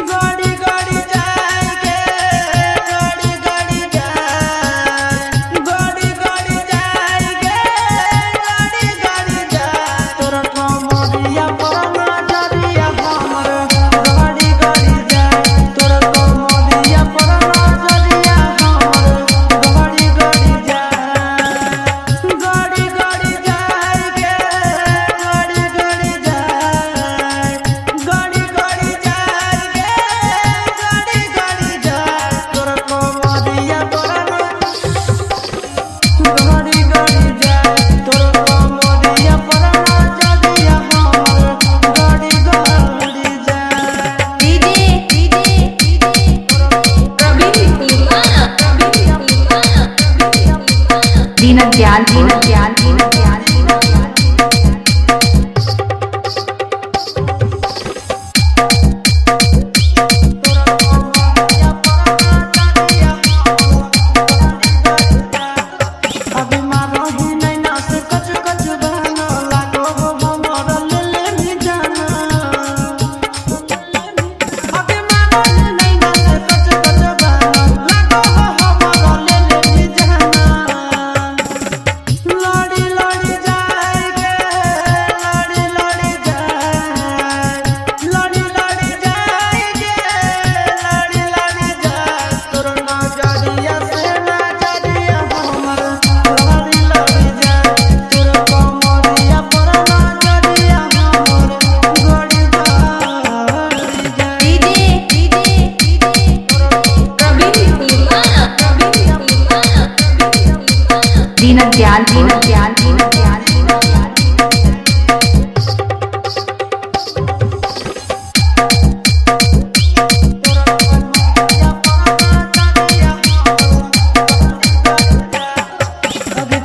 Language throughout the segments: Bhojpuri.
गड़ी गड़ी जाएंगे गड़ी गड़ी जाए गड़ी गड़ी जाएंगे गड़ी गड़ी जाए तोरा कमरिया पर नजरिया हमर गड़ी गड़ी जाए तोरा कमरिया पर नजरिया हमर गड़ी गड़ी जाए गड़ी गड़ी जाएंगे गड़ी गड़ी जाए गड़ी गड़ी जाएंगे गड़ी गड़ी जाए तोरा कमरिया पर गड़ी गड़ी जाए तोरा कमरिया पर नजरिया हमर गड़ी गड़ी जाए दीनदयाल दीनदयाल दीनदयाल दीनदयाल दीनदयाल दीनदयाल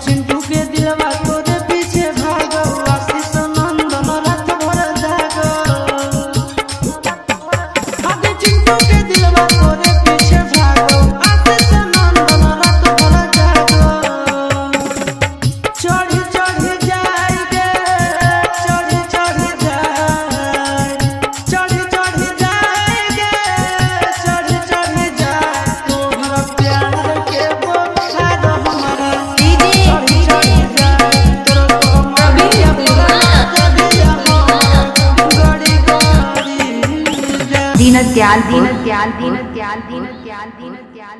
चिंटू के दिलवा तोरे पीछे भागो आशीष नंदन रात भर जागो अबे चिंटू के दिलवा तोरे पीछे भागो आशीष नंदन रात भर जागो चढ़ी चढ़ी जाएंगे चढ़ी चढ़ी जाए चढ़ी चढ़ी जाएंगे चढ़ी चढ़ी जाए तोहरा प्यार के बोझा दो हमारा चढ़ी चढ़ी जाए तोरा कमरिया पर नजरिया हमर गड़ी गड़ी जाए दीनदयाल दीनदयाल दीनदयाल दीनदयाल दीनदयाल